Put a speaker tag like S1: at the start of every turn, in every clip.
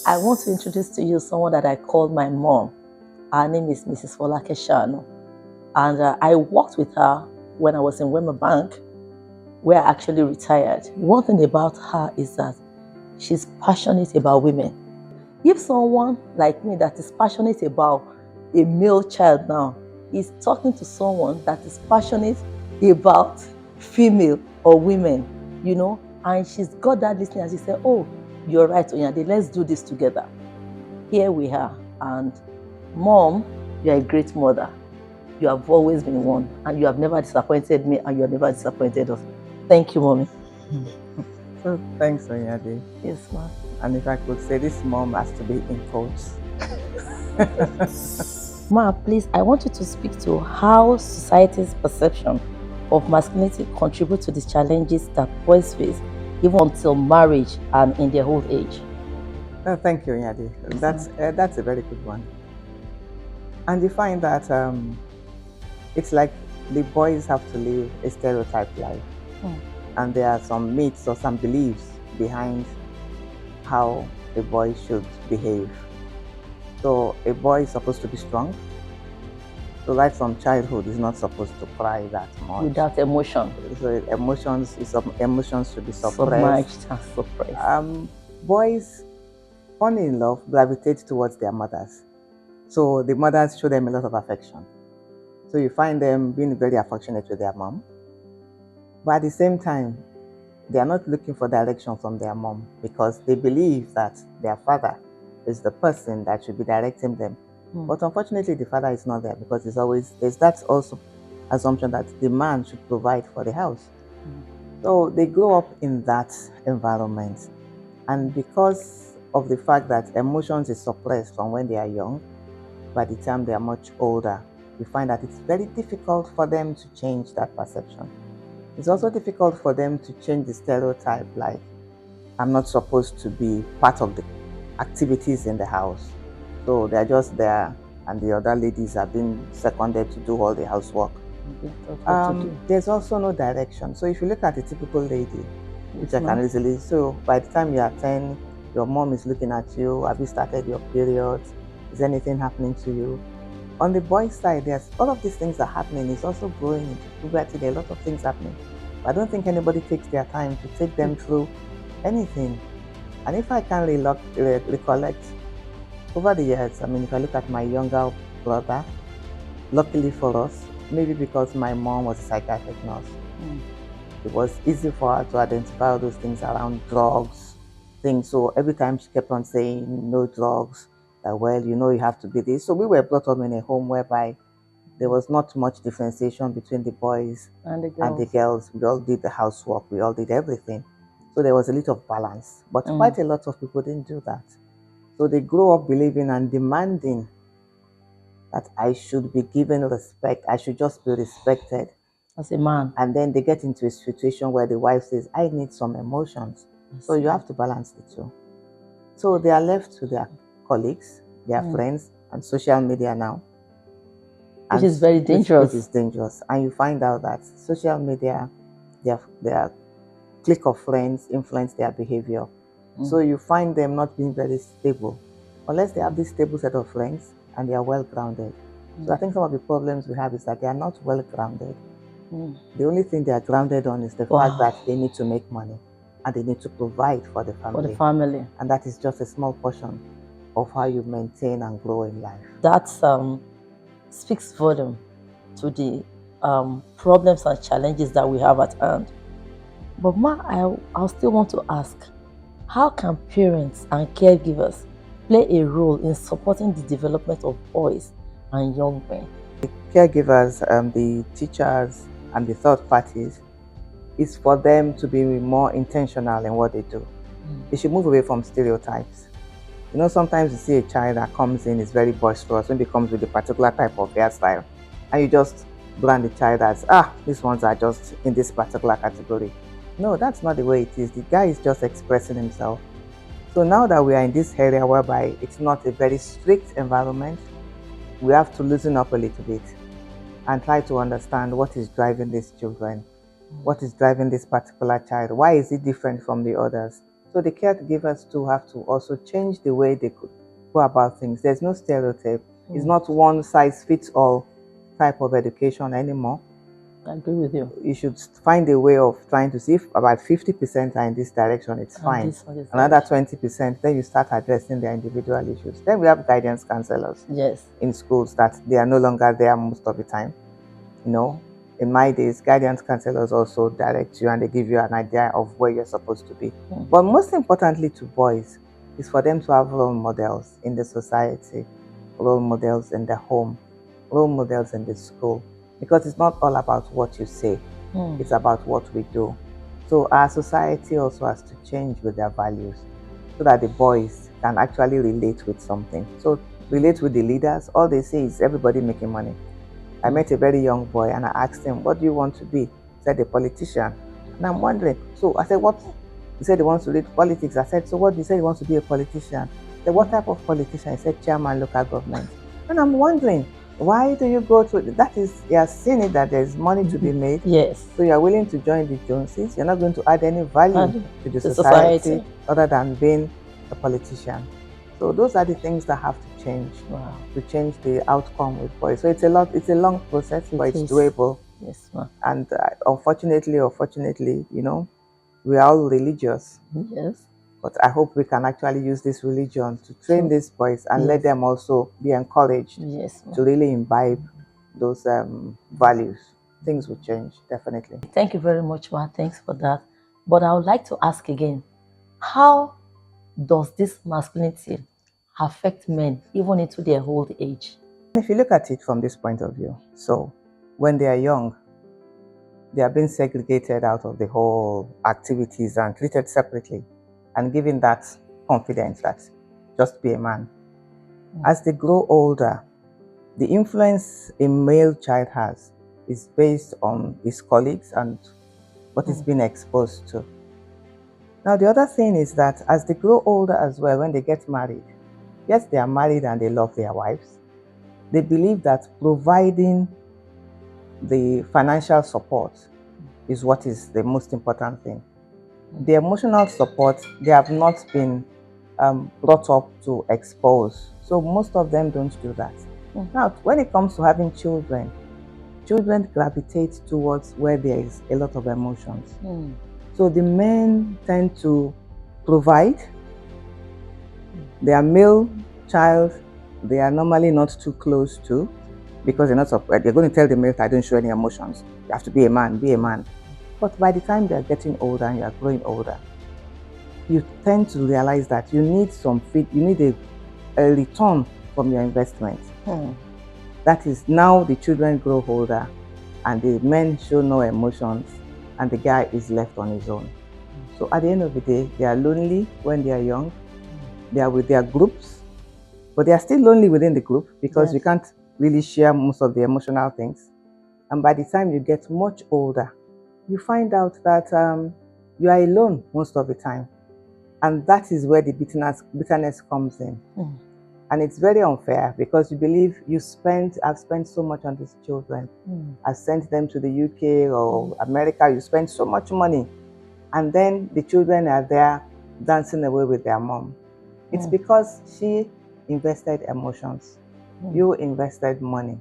S1: I want to introduce to you someone that I call my mom. Her name is Mrs. Folake Saanu. And I worked with her when I was in Wema Bank, where I actually retired. One thing about her is that she's passionate about women. If someone like me that is passionate about a male child now is talking to someone that is passionate about female or women, and she's got that listening and she said, oh, you're right, Onyade, let's do this together. Here we are. And Mom, you're a great mother. You have always been one, and you have never disappointed me, and you have never disappointed us. Thank you, Mommy.
S2: So thanks, Onyade.
S1: Yes, ma'am.
S2: And if I could say, this mom has to be in quotes.
S1: Ma, please, I want you to speak to how society's perception of masculinity contribute to the challenges that boys face, even until marriage and in their old age.
S2: Oh, thank you, Onyade. That's a very good one. And you find that it's like the boys have to live a stereotyped life. And there are some myths or some beliefs behind how a boy should behave. So a boy is supposed to be strong. So right from childhood, he's not supposed to cry that much.
S1: Without emotion.
S2: So emotions should be suppressed.
S1: Submerged and suppressed.
S2: Boys, falling in love, gravitate towards their mothers. So the mothers show them a lot of affection. So you find them being very affectionate with their mom. But at the same time, they are not looking for direction from their mom because they believe that their father is the person that should be directing them. But unfortunately, the father is not there because there's that also assumption that the man should provide for the house. So they grow up in that environment. And because of the fact that emotions is suppressed from when they are young, by the time they are much older, you find that it's very difficult for them to change that perception. It's also difficult for them to change the stereotype, like, I'm not supposed to be part of the activities in the house. So they're just there, and the other ladies are being seconded to do all the housework. There's also no direction. So if you look at a typical lady, which I can easily, so by the time you are 10, your mom is looking at you. Have you started your period? Is anything happening to you? On the boys' side, there's all of these things are happening. It's also growing into puberty. There are a lot of things happening. But I don't think anybody takes their time to take them through anything. And if I can recollect, over the years, if I look at my younger brother, luckily for us, maybe because my mom was a psychiatric nurse, it was easy for her to identify all those things around drugs, things. So every time she kept on saying, no drugs, well, you have to be this. So we were brought up in a home whereby there was not much differentiation between the boys and the girls. We all did the housework. We all did everything. So there was a little of balance. But quite a lot of people didn't do that. So they grow up believing and demanding that I should be given respect. I should just be respected.
S1: As a man.
S2: And then they get into a situation where the wife says, I need some emotions. So you have to balance the two. So they are left to their colleagues, their friends, and social media now.
S1: Which is very dangerous.
S2: Which is dangerous. And you find out that social media, their clique of friends influence their behavior. So you find them not being very stable, unless they have this stable set of friends and they are well grounded. So I think some of the problems we have is that they are not well grounded. The only thing they are grounded on is the fact that they need to make money and they need to provide for the family. And that is just a small portion of how you maintain and grow in life.
S1: That speaks volume to the problems and challenges that we have at hand. But Ma, I still want to ask, how can parents and caregivers play a role in supporting the development of boys and young men?
S2: The caregivers, the teachers, and the third parties is for them to be more intentional in what they do. They should move away from stereotypes. Sometimes you see a child that comes in, is very boisterous, when it comes with a particular type of hairstyle, and you just brand the child as, these ones are just in this particular category. No, that's not the way it is. The guy is just expressing himself. So now that we are in this area whereby it's not a very strict environment, we have to loosen up a little bit and try to understand what is driving these children, what is driving this particular child, why is it different from the others? So the caregivers too have to also change the way they could go about things. There's no stereotype. It's not one size fits all type of education anymore.
S1: I agree with you.
S2: You should find a way of trying to see if about 50% are in this direction, it's fine. Another 20%, then you start addressing their individual issues. Then we have guidance counselors in schools that they are no longer there most of the time. You know, in my days, guidance counselors also direct you and they give you an idea of where you're supposed to be. But most importantly to boys is for them to have role models in the society, role models in the home, role models in the school. Because it's not all about what you say, it's about what we do. So our society also has to change with their values so that the boys can actually relate with something. So relate with the leaders. All they say is everybody making money. I met a very young boy and I asked him, what do you want to be? He said, a politician. And I'm wondering, so I said, what? He said he wants to read politics. I said, so what? He said he wants to be a politician. I said, what type of politician? He said, chairman, local government. And I'm wondering, why do you go to that? Is you are seeing it that there's money to be made.
S1: Yes.
S2: So you're willing to join the Joneses. You're not going to add any value to the society other than being a politician. So those are the things that have to change to change the outcome with boys. So it's a long process, but it's doable.
S1: Yes, ma'am.
S2: And unfortunately or fortunately, you know, we are all religious.
S1: Yes.
S2: But I hope we can actually use this religion to train these boys and let them also be encouraged to really imbibe those values. Things will change, definitely.
S1: Thank you very much, Ma. Thanks for that. But I would like to ask again, how does this masculinity affect men even into their old age?
S2: If you look at it from this point of view, so when they are young, they are being segregated out of the whole activities and treated separately and given that confidence that just be a man. As they grow older, the influence a male child has is based on his colleagues and what he's been exposed to. Now, the other thing is that as they grow older as well, when they get married, yes, they are married and they love their wives. They believe that providing the financial support is what is the most important thing. The emotional support, they have not been brought up to expose. So most of them don't do that. Now, when it comes to having children, children gravitate towards where there is a lot of emotions. So the men tend to provide. Their male child, they are normally not too close to because they're going to tell the male, I don't show any emotions. You have to be a man, be a man. But by the time they're getting older and you're growing older, you tend to realize that you need a return from your investment. That is, now the children grow older and the men show no emotions and the guy is left on his own. So at the end of the day, they are lonely when they are young. They are with their groups, but they are still lonely within the group because you can't really share most of the emotional things. And by the time you get much older, you find out that you are alone most of the time. And that is where the bitterness comes in. And it's very unfair because you believe I've spent so much on these children. I've sent them to the UK or America, you spend so much money. And then the children are there dancing away with their mom. It's because she invested emotions. You invested money.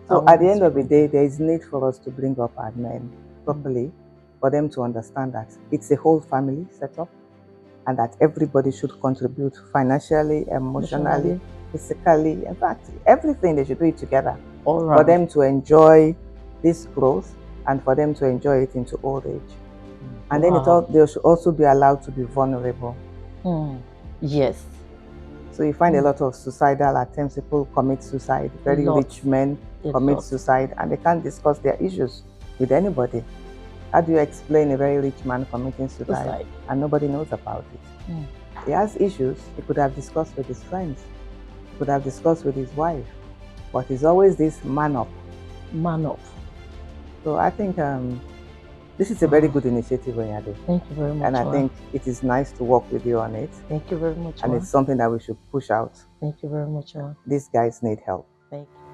S2: So at the end of the day, there is need for us to bring up our men properly for them to understand that it's a whole family setup and that everybody should contribute financially, emotionally, physically, in fact, everything. They should do it together for them to enjoy this growth and for them to enjoy it into old age. And then they should also be allowed to be vulnerable.
S1: Yes.
S2: So you find a lot of suicidal attempts. People commit suicide. Very rich men commit suicide and they can't discuss their issues with anybody. How do you explain a very rich man committing suicide and nobody knows about it? He has issues. He could have discussed with his friends. He could have discussed with his wife. But he's always this man up.
S1: Man up.
S2: So I think this is a very good initiative, Onyade.
S1: Thank you very much.
S2: And I think it is nice to work with you on it.
S1: Thank you very much.
S2: And it's something that we should push out.
S1: Thank you very much.
S2: These guys need help.
S1: Thank you.